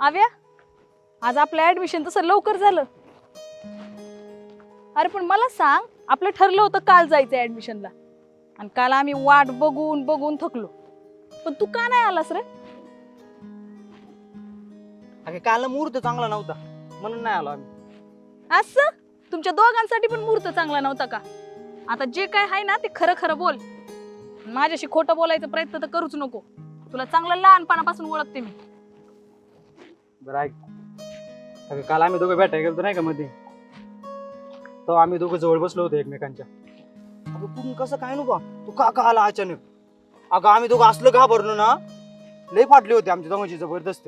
आव्या, आज आपलं ऍडमिशन तसं लवकर झालं. अरे पण मला सांग, आपलं ठरलं होतं काल जायचं ऍडमिशनला आणि काल आम्ही वाट बघून बघून थकलो, पण तू का नाही आलास रे? अगं काल मुहूर्त चांगला नव्हता म्हणून नाही आलो आम्ही. असं तुमच्या दोघांसाठी पण मुहूर्त चांगला नव्हता का? आता जे काय आहे ना ते खरं खरं बोल. माझ्याशी खोटं बोलायचा प्रयत्न तर करूच नको. तुला चांगलं लहानपणापासून ओळखते मी. बरं ऐक, अगं काल आम्ही दोघं भेटायला गेलो नाही का मध्ये, तो आम्ही दोघं जवळ बसलो होतो एकमेकांच्या. अगं तू कसं काय नको तू का आला अचानक? अगं आम्ही दोघं असलं घाबरलो ना, लय फाटले होते आमच्या दोघांची जबरदस्त.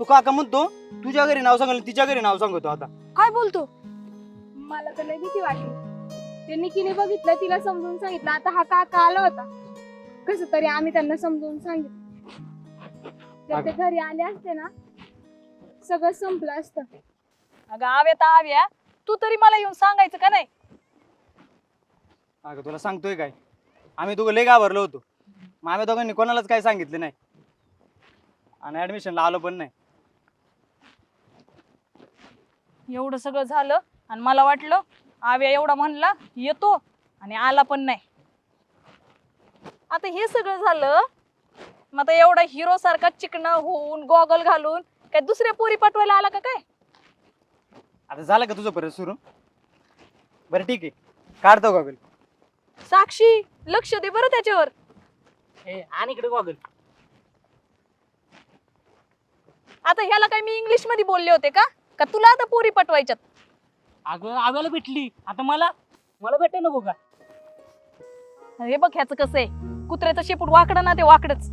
तू काका म्हणतो तुझ्या घरी नाव सांगल तिच्या घरी नाव सांगतो आता. काय बोलतो? मला तर लय भीती वाटली. ते निकीने बघितलं, तिला समजून सांगितलं. आता हा काका आला होता, कसं तरी आम्ही त्यांना समजून सांगितलं. जर ते घरी आले असते ना, सगळं संपलं असतं. अगं आव्या तर आव्या, तू तरी मला येऊन सांगायचं का नाही? अगं तुला सांगतोय काय, आम्ही दोघं लय घाबरलो होतो. मग आम्ही दोघांनी कोणालाच काय सांगितलं नाही आणि ऍडमिशनला आलो पण नाही. एवढं सगळं झालं आणि मला वाटलं आव्या एवढा म्हणला येतो आणि आला पण नाही. आता हे सगळं झालं, मग आता एवढा हिरो सारखा चिकन होऊन गॉगल घालून काय दुसऱ्या पोरी पटवायला आला का काय? आता झालं का तुझं परत सुरू? बरं ठीक आहे, काढतो गॉगल. साक्षी, लक्ष दे बरं त्याच्यावर. आणि इकडे गॉगल. आता ह्याला काय मी इंग्लिश मध्ये बोलले होते का का तुला आता पोरी पटवायच्यात? अगं आव्याला भेटली, आता मला भेटाय नको का? हे बघ ह्याचं कसं आहे, कुत्र्याचं शेपूट वाकडं ना ते वाकडच.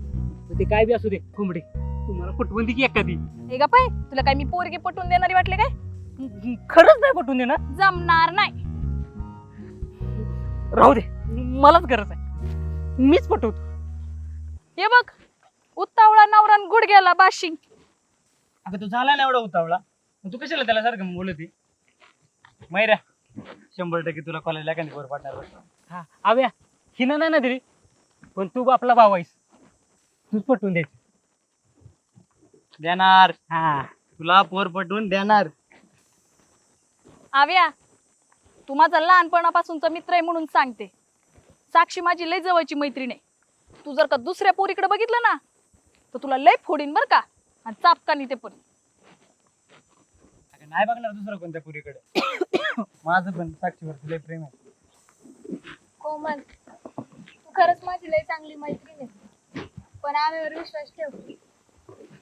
ते काय बी असू दे कोंबडी, तुम्हाला पटवून दे की एखादी. हे का पाय, तुला काय मी पोरगी पटवून देणारी वाटले काय? खरंच नाही पटवून दे ना, जमणार नाही. राहू दे, मलाच गरज आहे, मीच पटवतो. हे बघ, उत्तावळा नवरा न गुडघ्याला बाशिंग. अगं तू झाला ना एवढा उतावळा, मग तू कशाला त्याला सारखं बोलती? मैऱ्या 100% तुला कॉलेजला एखादी पोर पाठणार. हा आव्या, हिनं नाही ना दिली, पण तू आपला भाऊ आहेस, तूच पटवून द्यायचं. देणार, हा तुला पोर पटवून देणार. आव्या, तू माझा लहानपणापासूनचा मित्र आहे म्हणून सांगते. साक्षी माझी लय जवळची मैत्रीण आहे. तू जर का दुसऱ्या पोरीकडे बघितलं ना तर तुला लय फोडीन बर का, आणि चापकानी ते पण. अगं नाही बघणार दुसरं कोणत्या पुरीकडे. माझं पण साक्षीवर लय प्रेम आहे. कोमल, तू खरंच माझी लय चांगली मैत्रीण आहे, पण आम्हीवर विश्वास ठेव.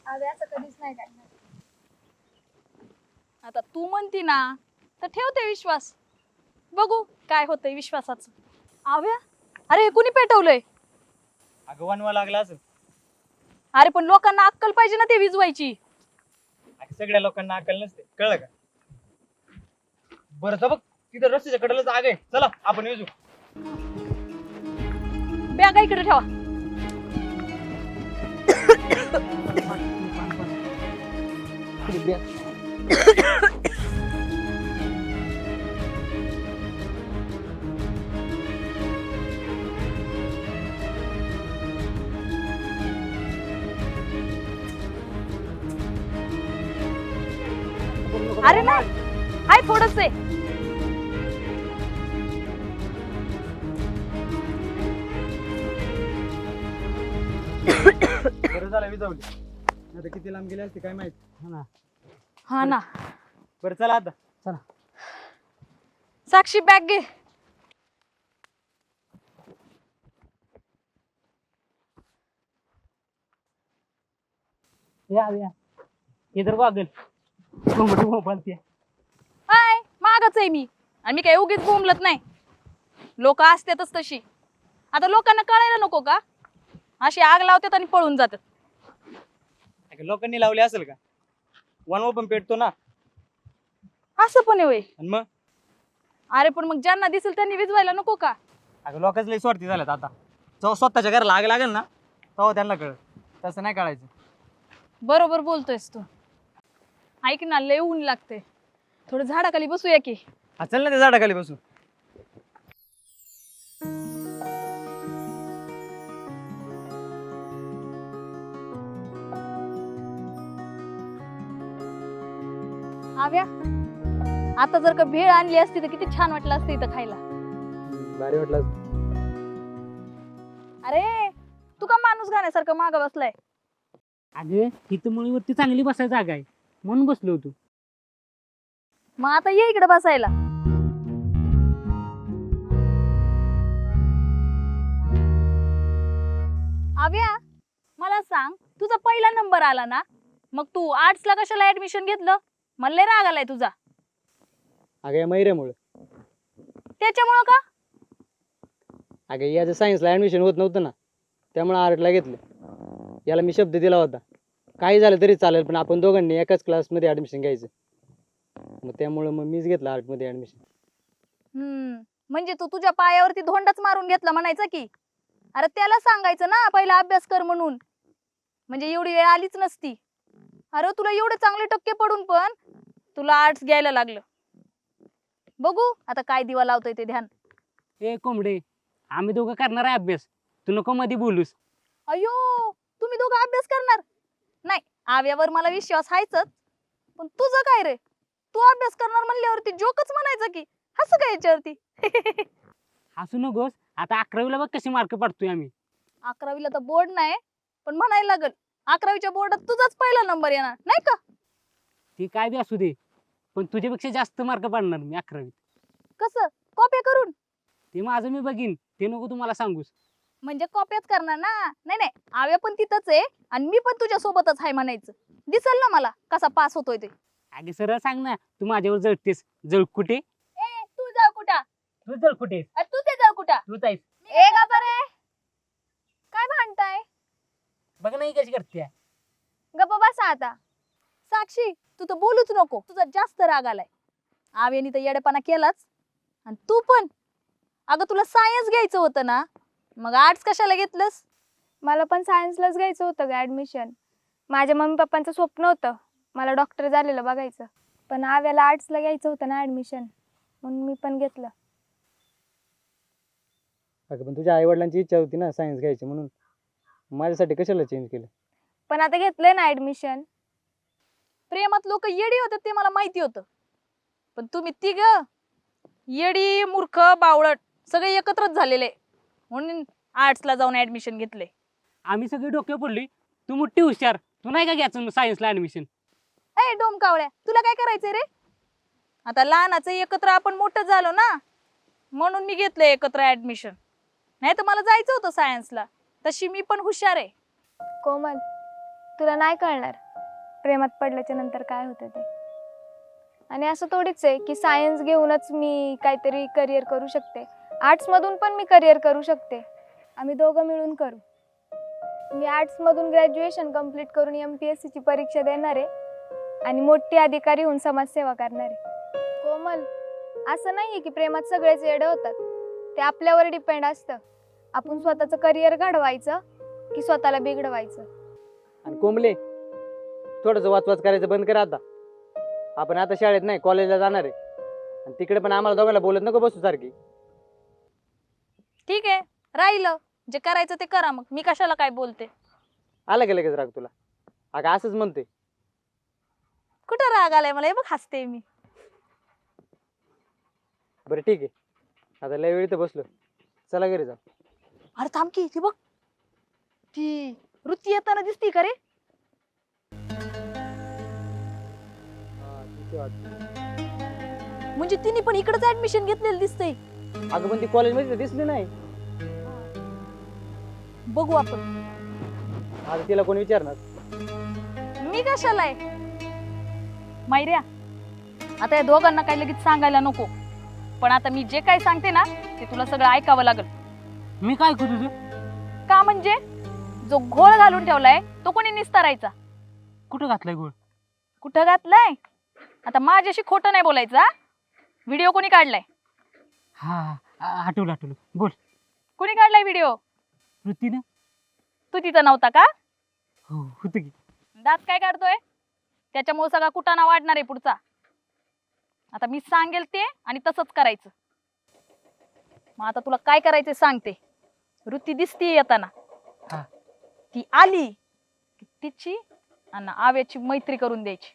आम्ही असं कधीच नाही करणार. आता तू म्हणती ना तर ठेवते विश्वास. बघू काय होतंय विश्वासाचं. आव्या, अरे कुणी पेटवलंय? अगं वनवा लागला असं. अरे पण लोकांना अक्कल पाहिजे ना ते विजवायची. अगं सगळ्या लोकांना अक्कल नसते, कळलं का? बरं जा बघ, तिथं रस्त्याच्या कडेला जाग आहे, चला आपण येऊ. बॅगा इकडे ठेवा. अरे नाही, हाय थोडस आहे. बरं झालं विजावली, आता किती लांब गेले असते काय माहित. हा ना. बरं चला आता. साक्षी बॅग घे. या आव्या, इधर गॉगल, कोंबडी मोबाईल. हाय, मागच आहे मी आणि मी काही उगीच बोंबलत नाही. लोक असतातच तशी. आता लोकांना कळायला नको का? अशी आग लावतात आणि पळून जातात. अगं लोकांनी लावले असेल का? वनवा पण पेटतो ना. असं पण आहे होय. आणि मग अरे पण मग ज्यांना दिसेल त्यांनी विजवायला नको का? अगं लोकच लय स्वार्थी झाल्यात आता. जेव्हा स्वतःच्या घराला आग लागेल ना तेव्हा त्यांना कळत, तसं नाही कळायचं. बरोबर बोलतोयस तू. ऐक ना, लय ऊन लागते, थोडं झाडाखाली बसूया की. हा चल ना त्या झाडाखाली बसू. आव्या आता जर का भेळ आणली असती तर किती छान वाटलं असतं इथं खायला. भारी वाटलं. अरे तू का माणूस गाण्यासारखं माग बसलाय? अगं इथं मुळीवरती चांगली बसायची जागा आहे म्हणून बसलो होतो. मग आता ये इकडे बसायला. आव्या मला सांग, तुझा पहिला नंबर आला ना, मग तू आर्ट्सला कशाला ऍडमिशन घेतलं? मला लय राग आलाय तुझा. अगं या मैऱ्यामुळे. त्याच्यामुळं का? अगं याचं सायन्सला ऍडमिशन होत नव्हतं ना, त्यामुळे आर्टला घेतलं. याला मी शब्द दिला होता, काही झालं तरी चालेल पण आपण दोघांनी एकाच क्लासमध्ये ऍडमिशन घ्यायचं. मग त्यामुळं मग मीच घेतलं आर्टमध्ये ऍडमिशन. म्हणजे तू तुझ्या पायावरती धोंडाच मारून घेतला म्हणायचं की. अरे त्याला सांगायचं ना पहिला अभ्यास कर म्हणून, म्हणजे एवढी वेळ आलीच नसती. अरे तुला एवढे चांगले टक्के पडून पण तुला आर्ट्स घ्यायला लागलं. बघू आता काय दिवा लावतोय ते ध्यान. ए कोंबडे, आम्ही दोघं करणार आहे अभ्यास, तू नको मध्ये बोलूस. अयो तुम्ही दोघं अभ्यास करणार नाही? आव्यावर मला विश्वास आहेच, पण तुझं काय रे? तू अभ्यास करणार म्हणल्यावरती जोकच म्हणायचं की. हसं काय याच्यावरती? हसू नकोस, आता 11वीला बघ कशी मार्क पडतोय आम्ही. 11वीला तर बोर्ड नाही, पण म्हणायला लागल 11वीच्या बोर्डात तुझाच पहिला नंबर येणार नाही का? ते काय बी असू दे, पण तुझ्यापेक्षा जास्त मार्क पडणार मी 11वीत. कसं? कॉप्या करून? ते माझं मी बघीन, ते नको तुम्हाला सांगूस. म्हणजे कॉप्याच करणार ना? नाही नाही, आव्या पण तिथंच आहे आणि मी पण तुझ्या सोबतच आहे म्हणायचं. दिसल ना मला कसा पास होतोय ते. अगे सरळ सांग ना, तू माझ्यावर जळतेस. जळ कुठे? ए तू जाऊ कुठं? तू जळ कुठे? तू ते जाऊ कुठं? तूच आहेस. ए गा बरे, काय भांडताय? बघ नाही कशी करते. गप्प बसा आता. साक्षी तू तर बोलूच नको, तुझा जास्त राग आलाय. आव्यानी तर येडेपणा केलाच, आणि तू पण. अगं तुला सायन्स घ्यायचं होतं ना, मग आर्ट्स कशाला घेतलंस? मला पण सायन्सलाच घ्यायचं होतं ग ऍडमिशन. माझ्या मम्मी पप्पांचं स्वप्न होतं मला डॉक्टर झालेलं बघायचं, पण आव्याला आर्ट्सला घ्यायचं होतं ना ऍडमिशन, म्हणून मी पण घेतलं. अगं पण तुझ्या आई वडिलांची इच्छा होती ना सायन्स घ्यायची, म्हणून माझ्यासाठी कशाला चेंज केलं? पण आता घेतलंय ना ऍडमिशन. प्रेमात लोक येडी होतात ते मला माहिती होतं, पण तुम्ही तिघ येडी मूर्ख बावळट सगळे एकत्रच झालेले, म्हणून आर्ट्सला जाऊन ऍडमिशन घेतले. आम्ही सगळी डोक्यावर पडली, तू मोठी हुशार, तू नाही का घ्यायचं सायन्सला ऍडमिशन? ए डोमकावळ्या, तुला काय करायचंय रे? आता लहानाचं एकत्र आपण मोठं झालो ना, म्हणून मी घेतलं एकत्र ऍडमिशन. नाही तर मला जायचं होतं सायन्सला. तशी मी पण हुशार आहे. कोमल, तुला नाही कळणार प्रेमात पडल्याच्या नंतर काय होतं ते. आणि असं थोडीच आहे की सायन्स घेऊनच मी काहीतरी करिअर करू शकते. आर्ट्समधून पण मी करिअर करू शकते. आम्ही दोघं मिळून करू. मी आर्ट्समधून ग्रॅज्युएशन कंप्लीट करून MPSC ची परीक्षा देणार आहे आणि मोठी अधिकारी होऊन समाजसेवा करणार आहे. कोमल, असं नाहीये की प्रेमात सगळेच येडे होतात. ते आपल्यावर डिपेंड असतं. आपण स्वतःचं करिअर घडवायचं की स्वतःला बिघडवायचं. आणि कोंबले, थोडस वाचवाच करायचं बंद कर आता. आपण आता शाळेत नाही कॉलेजला जाणार आहे, आणि तिकडे पण आम्हाला दोघांना बोलत नको बसू सारखी. ठीक आहे, राहिलं जे करायचं ते करा. मग मी कशाला काय बोलते? आला का लगेच राग तुला? अगं असंच म्हणते. कुठं राग आलाय मला? हे बघ हसते मी. बरं ठीक आहे, आता लय वेळ तर बसलो, चला घरी जाऊ. अरे थांब की, ती बघ ती वृत्ती येताना दिसती का रे? म्हणजे तिने पण इकडेच ऍडमिशन घेतलेलं दिसतंय. अगं पण ती कॉलेजमध्ये तर दिसली नाही. बघू आपण. आता तिला कोण विचारणार? मी कशाला आहे मैऱ्या? आता या दोघांना काही लगेच सांगायला नको, पण आता मी जे काही सांगते ना ते तुला सगळं ऐकावं लागल. मी काय करू तुझं? का म्हणजे जो घोळ घालून ठेवलाय तो कोणी निस्तारायचा? कुठं घातलाय गोळ? कुठं घातलाय? आता माझ्याशी खोटं नाही बोलायचं. व्हिडिओ कोणी काढलाय? हा आठवलं, बोल. कोणी काढलाय व्हिडिओ? वृत्तीनं. तू तिथं नव्हता का? हो होतं की. दात काय काढतोय? त्याच्यामुळे सगळा कुटाणा वाढणार आहे पुढचा. आता मी सांगेल ते आणि तसंच करायचं. मग आता तुला काय करायचं सांगते. वृत्ती दिसती येताना, हा. ती आली की तिची आणि आव्याची मैत्री करून द्यायची.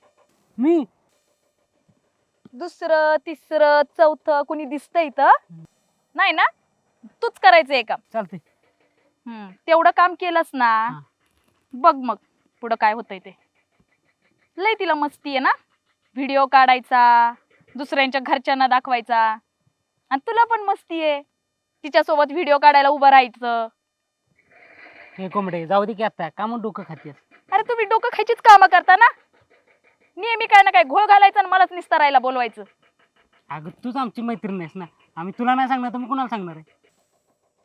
मी दुसरं तिसरं चौथं कुणी दिसतंय इथं नाही ना? तूच करायचं हे काम. चालतंय. तेवढं काम केलंस ना, हा. बघ मग पुढं काय होतंय ते. लय तिला मस्ती आहे ना, व्हिडिओ काढायचा, दुसऱ्यांच्या घरच्यांना दाखवायचा. आणि तुला पण मस्ती आहे तिच्यासोबत व्हिडिओ काढायला उभं राहायचं. हे कोंबडे जाऊ दे की आता का मग डोकं खातेस. अरे तुम्ही डोकं खायचीच कामं करता ना, नेहमी काय ना काय घोळ घालायचं आणि मलाच निस्तारायला बोलवायचं. अगं तूच आमची मैत्रीण आहेस ना, आम्ही तुला नाही सांगणार तर मग कुणाला सांगणार आहे.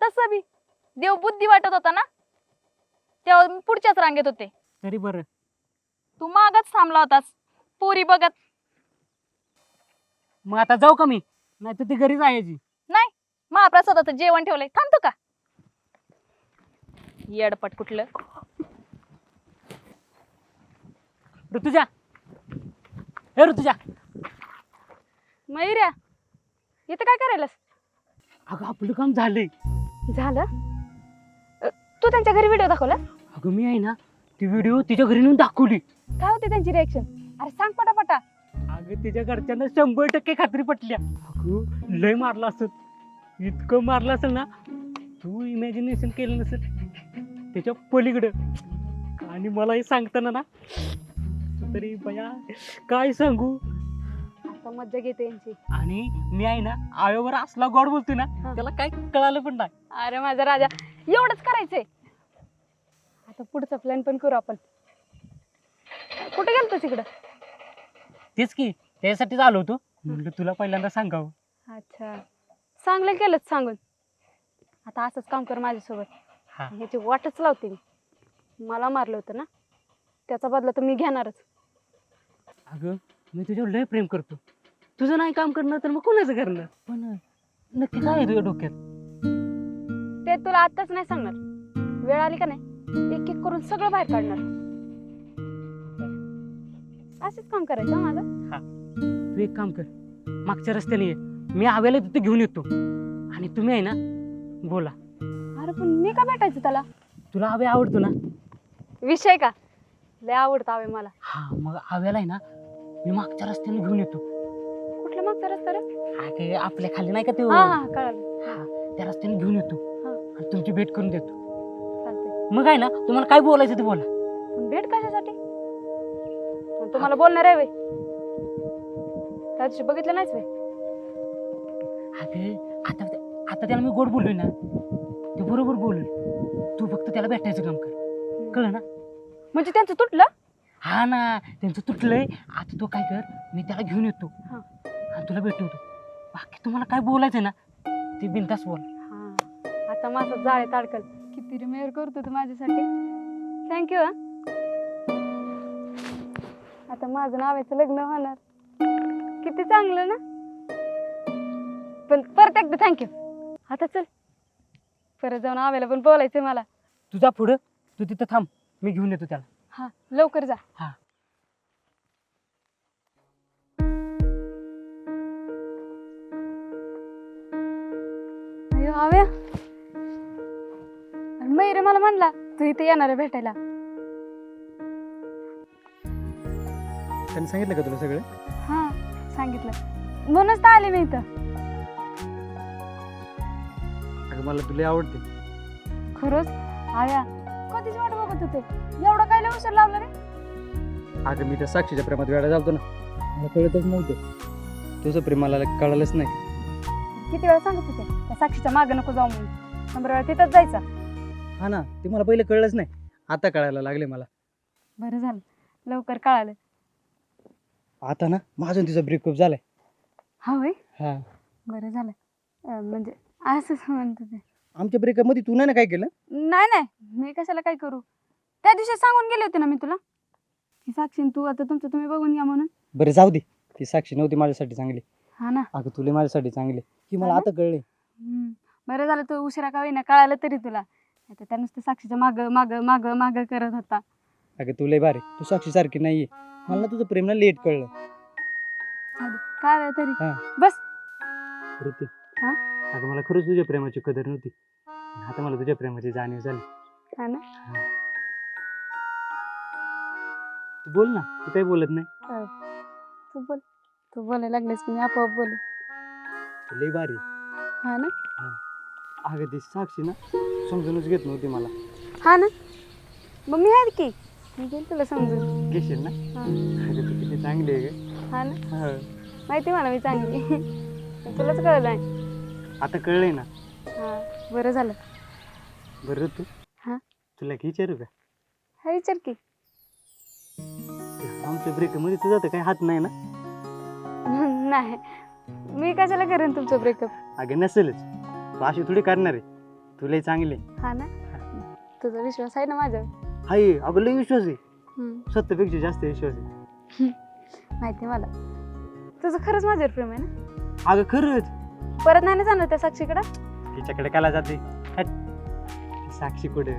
तसं बी देव बुद्धी वाटत होता ना, तेव्हा मी पुढच्याच रांगेत होते. तरी बरं. तू मागच थांबला होतास पोरी बघत. मग आता जाऊ का मी, नाही तर ती घरी जायची. नाही, महाप्रसादाचं जेवण ठेवलंय, थांबतो का? येडपट कुठलं. ऋतुजा, हे ऋतुजा. मयुर्या इथं काय करायलास? अगं आपलं काम झालंय. झालं? तू त्यांच्या घरी व्हिडिओ दाखवला? अगं मी आहे ना ती व्हिडिओ तिच्या घरी नेऊन दाखवली. काय होती त्यांची रिएक्शन? अरे सांग पटापटा. अगं तिच्या घरच्यांना 100% खात्री पटल्या. अगं लय मारला असत, इतकं मारलं असेल ना तू इमॅजिनेशन केलं नसेल त्याच्या पलीकडं. आणि मला हे सांगताना ना तरी बया काय सांगू. आता मज्जा घेते यांची. आणि मी आहे ना आयोवर असला गोड बोलतोय ना त्याला काय कळालं पण नाही. अरे माझा राजा, एवढंच करायचंय. आता पुढचा प्लॅन पण करू आपण. कुठे गेलतो तिकडं? तेच की त्यासाठीच आलो होतो, म्हणलं तुला पहिल्यांदा सांगावं. अच्छा, चांगलं केलंच सांगून. आता असंच काम कर माझ्यासोबत. हा. ह्याची वाटच लावते मी. मला मारलं होतं ना, त्याचा बदला तर मी घेणारच. अगं मी तुझ्यावर लय प्रेम करतो, तुझं नाही काम करणार तर मग कोणाचं करणार. पण नक्की काय आहे तुझ्या डोक्यात? ते तुला आत्ताच नाही सांगणार, वेळ आली का नाही एक एक करून सगळं बाहेर काढणार. असंच काम करायचं हं माझं. तू एक काम कर, मागच्या रस्त्याने ये, मी आव्याला तिथे घेऊन येतो आणि तुम्ही आहे ना बोला. अरे पण मी का भेटायचं त्याला? तुला आव्या आवडतो ना? विषय का, लय आवडतं हवे मला. हा मग आव्याला आहे ना मी मागच्या रस्त्याने घेऊन येतो. कुठल्या मागचा रस्ता रे? अगे आपल्या खाली नाही का ते हा हा कळालं. हा, त्या रस्त्याने घेऊन येतो हा. आणि तुमची भेट करून देतो. चालतंय. मग आहे ना तुम्हाला काय बोलायचं ते बोला. पण भेट कशासाठी? पण तुम्हाला बोलणार आहे वे? त्या दिवशी बघितलं नाहीच वे? अगे आता आता त्याला मी गोड बोललोय ना, ते बरोबर बोलल. तू फक्त त्याला भेटायचं काम कर, कळलं ना? म्हणजे त्यांचं तुटलं? हा ना त्यांचं तुटलंय. आता तो काय कर, मी त्याला घेऊन येतो हा. आणि तुला भेटवतो. बाकी तुम्हाला काय बोलायचं ना ते बिनधास्त बोल. हा, आता माझं जाळे ताडकल. किती रिमेअर करतो तू माझ्यासाठी. थँक्यू. हा, आता माझं नावाचं लग्न होणार, किती चांगलं ना. पण परत एकदा थँक्यू. आता चल, परत जाऊन आवेला पण बोलायचंय मला. तुझा पुढं, तू तिथं थांब, मी घेऊन येतो त्याला. हा लवकर जा. हा. अयो आव्या, मैरे मला म्हणला तू इथे येणार आहे भेटायला. त्यांनी सांगितलं का तुला सगळं? हा सांगितलं, म्हणूनच तर आले मी इथं. अगं मला तुला आवडते. खरंच आव्या, कधीच वाट बघत होते. एवढा काय लय उशीर लावला रे? अगं मी त्या साक्षीच्या प्रेमात वेळा झालतो ना, मला कळतच नव्हतं. तुझं प्रेम मला कळालंच नाही. किती वेळा सांगत होते त्या साक्षीच्या मागे नको जाऊ म्हणून. 100 वेळा तिथंच जायचा. हा ना, ते मला पहिले कळलंच नाही, आता कळायला लागले मला. बरं झालं लवकर कळालं. आता ना माझं तिचा ब्रेकअप झालाय. हा होय, हा, बरं झालं. म्हणजे असंच म्हणत होते. आमच्या ब्रेकअप मध्ये तू नाही ना काय केलं? नाही नाही, मी कशाला काय करू. त्या दिवशी सांगून गेले होते ना मी तुला की साक्षी तू आता तुमचं तुम्ही बघून घ्या म्हणून. बरं जाऊ दे, ती साक्षी नव्हती माझ्यासाठी चांगली. हा ना. अगं तुला माझ्यासाठी चांगली की मला हा ना? आता कळले. बरं झालं तू उशिरा का होईना कळालं तरी तुला. आता त्या नुसतं साक्षीच्या माग माग माग माग करत होता. अगं तू लय भारी, तू साक्षी सारखी नाहीये. मला ना तुझं प्रेम ना लेट कळलं. काय तरी. हा. बस. ऋतू, हा? अगं मला खरंच तुझ्या प्रेमाची कदर नव्हती, पण आता मला तुझ्या प्रेमाची जाणीव झाली. हा ना. तू बोल ना, तू काही बोलत नाही. तू बोल, तू बोलायला लागलेस की मी आपोआप बोलू. लई भारी. हा ना. अगं ती साक्षी ना समजूनच घेत नव्हती मला. हा ना, मग मी आहे की, मी घेईन तुला समजून. घेशील ना? हा. अगं तू किती चांगली आहे ग. हा ना, हा. माहिती मला मी चांगली. तुलाच कळलं नाही. आता कळलंय ना. हा, बरं झालं. बरं तू हा. तुला एक विचारू का? हा, विचार की. आमच्या ब्रेक मध्ये तुझा तर काही हात नाही ना? नाही, मी कशाला करेन तुमचं ब्रेकअप. अगं नसेलच, तू अशी थोडी करणार आहे. तुलाही चांगले हा ना, तुझा विश्वास आहे ना माझ्यावर. हाय. अगं लई विश्वास आहे. हम्म, सत्यापेक्षा जास्त विश्वास आहे. माहिती आहे मला. तुझं खरंच माझ्यावर प्रेम आहे ना? अगं खरंच. परत नाही ना जाणार त्या साक्षीकडं? तिच्याकडे काला जाते? हट. ती साक्षी कुठे,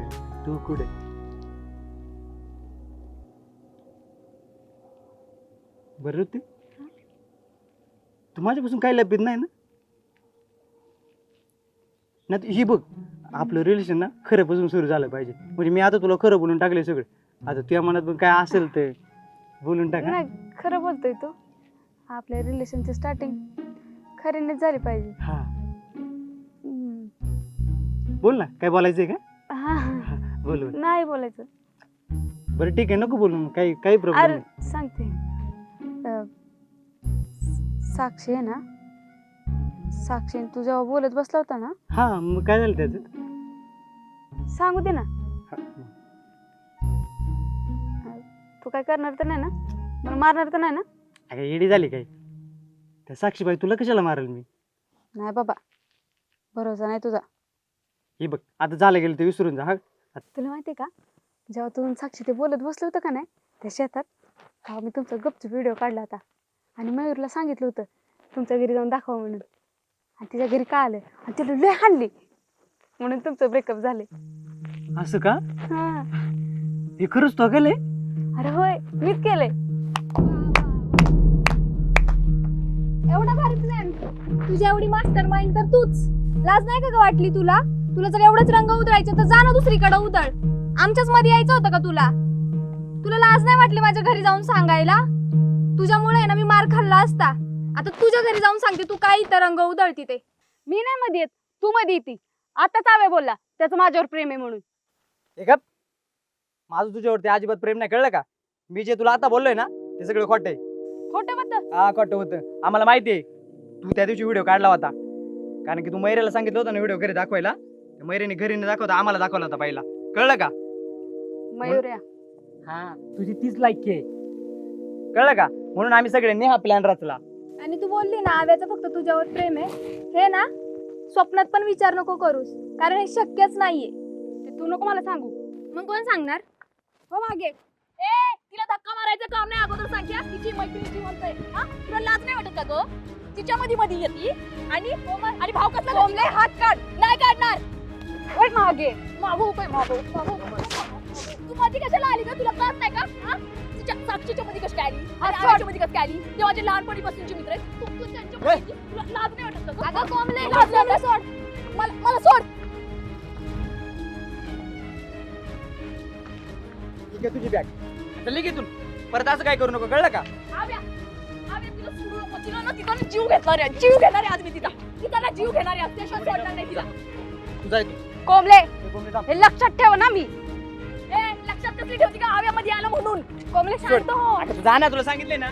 तू कुठे? बरं तू माझ्यापासून काही लपित नाही ना? नाही ही बघ, आपलं रिलेशन ना खरंपासून सुरू झालं पाहिजे. म्हणजे मी आता तुला खरं बोलून टाकले सगळं. आता तुझ्या मनात पण काय असेल ते बोलून टाक. नाही, खरं बोलतोय तू. आपल्या रिलेशनची स्टार्टिंग खरीनेच झाली पाहिजे. हा. हम्म. बोल ना, काय बोलायचंय का? हा, बोल बोल. नाही बोलायचं. बरं ठीक आहे, नको बोलू. काही प्रॉब्लेम अरे नाही. सांगते. साक्षी आहे ना, साक्षी तू जेव्हा बोलत बसला होता ना, हा, मग काय झालं त्याचं? सांगू दे ना. हा. तू काय करणार तर नाही ना? मला मारणार तर नाही ना? अगं येडी झाली काय? त्या साक्षीबाई तुला कशाला मारेल मी? नाही बाबा, भरोसा नाही तुझा. हे बघ, आता झालं गेलं ते विसरून जा. हा. तुला माहिती आहे का, जेव्हा तू साक्षी ते बोलत बसलं होतं का नाही त्या शेतात, तेव्हा मी तुमचा गपचूप व्हिडिओ काढला होता आणि मयूरला सांगितलं होतं तुमच्या घरी जाऊन दाखवा म्हणून. आणि तिच्या घरी का आलं आणि तिला लय हाणली म्हणून तुमचं ब्रेकअप झाले. असं का? हा. हे खरंच तो गेले? अरे होय, मीच केलंय. एवढा भारी प्लॅन, तुझ्या एवढी मास्टर माइंड तर तूच. लाज नाही का ग वाटली तुला? तुला जर एवढंच रंग उधळायचं तर जा ना दुसरीकडे उधळ. आमच्याच मध्ये यायचं होतं का तुला? तुला लाज नाही वाटली माझ्या घरी जाऊन सांगायला? तुझ्यामुळे आहे ना मी मार खाल्ला असता. आता तुझ्या घरी जाऊन सांगते तू काय इथं रंग उधळती ते. मी नाही मध्ये येत, तू मध्ये येते. आता तावे बोलला त्याचं माझ्यावर प्रेम आहे म्हणून. हे गप. माझं तुझ्यावरती अजिबात प्रेम नाही, कळलं का? मी जे तुला आता बोललोय ना ते सगळं खोटं आहे. खोटं बद्दल हा, खोटं होतं. आम्हाला माहिती आहे तू त्या दिवशी व्हिडिओ काढला होता, कारण की तू मैरेला सांगितलं होतं ना व्हिडिओ घरी दाखवायला. मैरेने घरी न दाखवता आम्हाला दाखवला होता पहिला, कळलं का? मयूर्या. हा, तुझी तीच लायकी आहे. कळलं का? म्हणून आम्ही सगळ्यांनी हा प्लॅन रचला. आणि तू बोलली ना आव्याचं फक्त तुझ्यावर प्रेम आहे, हे ना स्वप्नात पण विचार नको करूस, कारण हे शक्यच नाहीये. ते तू नको मला सांगू. मग कोण सांगणार? हो मागे. तिला धक्का मारायचं काम नाही, अगोदर सांगते तिची मैत्रिणीची म्हणतोय. हा, तुला लाज नाही वाटत का गो? तिच्या मध्ये येते आणि भाव कसला कोंबले हात काढ. नाही काढणार. ओय मागे. मागू काय मागू तू माझी कशाला आली का? तुला कळत नाही का? हा? तिच्या साक्षीच्या मध्ये कशी काय आली आणि आवाच्या मध्ये कशी काय आली? ते माझे लहानपणीपासूनचे मित्र आहेत. तू त्यांच्या मध्ये तुला लाज नाही वाटत का गं? अगं कोंबले, लाज नाही वाटत. सोड मला सोड. ठीक आहे, तुझी बॅग चल की इथून. परत असं काय करू नको, कळलं का? आव्या तिला सोडू नको. तिला ना तिचा जीव घेणार आहे. जीव घेणार आहे आज मी तिचा. तिचा ना जीव घेणार आहे. त्याशिवाय सोडणार नाही तिला. तू जाय तू. कोंबले, हे कोंबडी थांब. हे लक्षात ठेव ना. मी लक्षात कसली ठेवती का आव्यामध्ये आलं म्हणून? कोंबले शांत हो. आता तू जा ना, तुला सांगितलंय ना.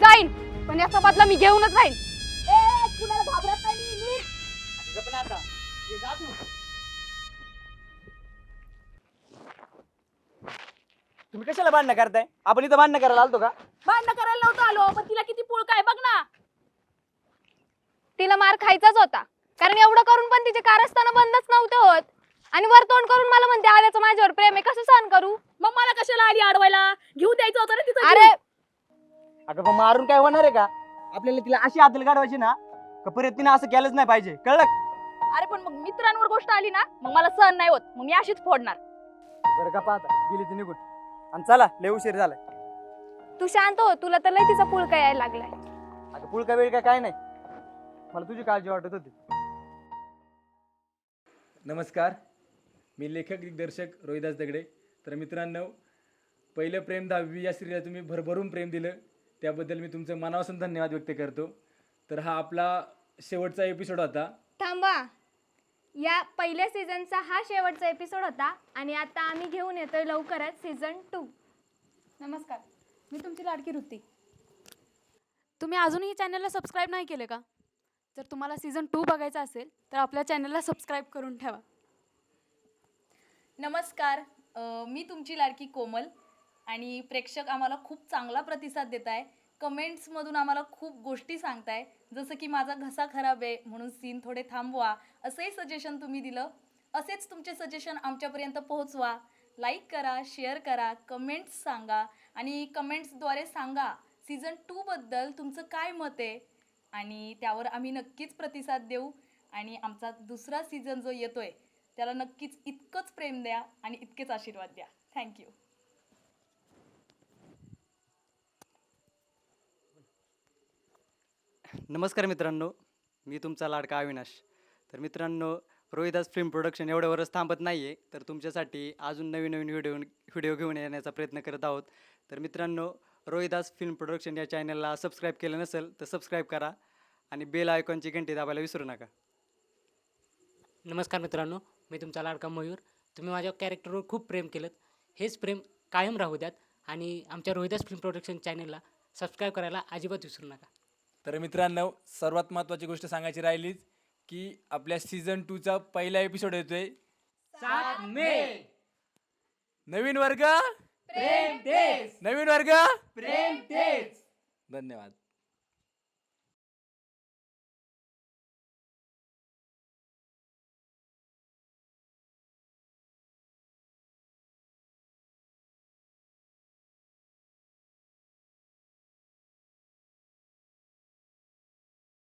जाईन, पण याचा बदला मी घेऊनच राहीन. कुणाला घाबरत नाही मी. नीट. गप ना आता. ये जा तू. तुम्ही कशाला भांडणं करताय? आपण इथं भांडणं करायला आलतो का? भांडणं करायला नव्हतं आलो, पण तिला किती पुळ काय बघ ना. तिला मार खायचाच होता, कारण एवढं करून पण तिचे कारस्थानं बंदच नव्हते होत. आणि वर तोंड करून मला म्हणते आव्याचं माझ्यावर प्रेम आहे. कसं सहन करू? मग मला कशाला आली अडवायला? घेऊन द्यायचं होतं ना तिचं. अरे अगं पण मारून काय होणार आहे का? आपल्याला तिला अशी आदल काढवायची ना का परत तिने असं केलंच नाही पाहिजे, कळलं? अरे पण मग मित्रांवर गोष्ट आली ना, मग मला सहन नाही होत. मग मी अशीच फोडणार. बरं का, पाहता गेली ती निघून. आणि चला, लय उशीर झालाय. तू शांत हो, तुला तर लय तिचा पुळका यायला लागलाय. आता पुळका वेळ काय नाही, मला तुझी काळजी वाटत होती. नमस्कार, मी लेखक दिग्दर्शक रोहिदास दगडे. तर मित्रांनो, पहिलं प्रेम 10वी या सिरियलला तुम्ही भरभरून प्रेम दिलं, त्याबद्दल मी तुमचं मनापासून धन्यवाद व्यक्त करतो. तर हा आपला शेवटचा एपिसोड होता. थांबा, या पहिल्या सीझनचा हा शेवटचा एपिसोड होता आणि आता आम्ही घेऊन येतोय लवकरच सीझन 2. नमस्कार, मी तुमची लाडकी वृत्ती. तुम्ही अजूनही चॅनलला सबस्क्राईब नाही केले का? जर तुम्हाला सीझन 2 बघायचा असेल तर आपल्या चॅनलला सबस्क्राईब करून ठेवा. नमस्कार, मी तुमची लाडकी कोमल आणि प्रेक्षक आम्हाला खूप चांगला प्रतिसाद देत आहे. कमेंट्समधून आम्हाला खूप गोष्टी सांगताय, जसं की माझा घसा खराब आहे म्हणून सीन थोडे थांबवा, असंही सजेशन तुम्ही दिलं. असेच तुमचे सजेशन आमच्यापर्यंत पोहोचवा. लाईक करा, शेअर करा, कमेंट्स सांगा आणि कमेंट्सद्वारे सांगा सीझन 2बद्दल तुमचं काय मत आहे आणि त्यावर आम्ही नक्कीच प्रतिसाद देऊ आणि आमचा दुसरा सीझन जो येतोय त्याला नक्कीच इतकंच प्रेम द्या आणि इतकेच आशीर्वाद द्या. थँक्यू. नमस्कार मित्रांनो, मी तुमचा लाडका अविनाश. तर मित्रांनो, रोहिदास फिल्म प्रोडक्शन एवढ्यावरच थांबत नाही आहे, तर तुमच्यासाठी अजून नवीन नवीन व्हिडिओ घेऊन येण्याचा प्रयत्न करत आहोत. तर मित्रांनो, रोहिदास फिल्म प्रोडक्शन या चॅनलला सबस्क्राईब केलं नसेल तर सबस्क्राईब करा आणि बेल आयकॉनची घंटी दाबायला विसरू नका. नमस्कार मित्रांनो, मी तुमचा लाडका मयूर. तुम्ही माझ्या कॅरेक्टरवर खूप प्रेम केलं. हेच प्रेम कायम राहू द्यात आणि आमच्या रोहिदास फिल्म प्रोडक्शन चॅनलला सबस्क्राईब करायला अजिबात विसरू नका. तर मित्रांनो, सर्वात महत्त्वाची गोष्ट सांगायची राहिलीच की आपल्या सीझन 2चा पहिला एपिसोड येतोय 7 मे. नवीन वर्ग प्रेम देश. नवीन वर्ग प्रेम देश. धन्यवाद.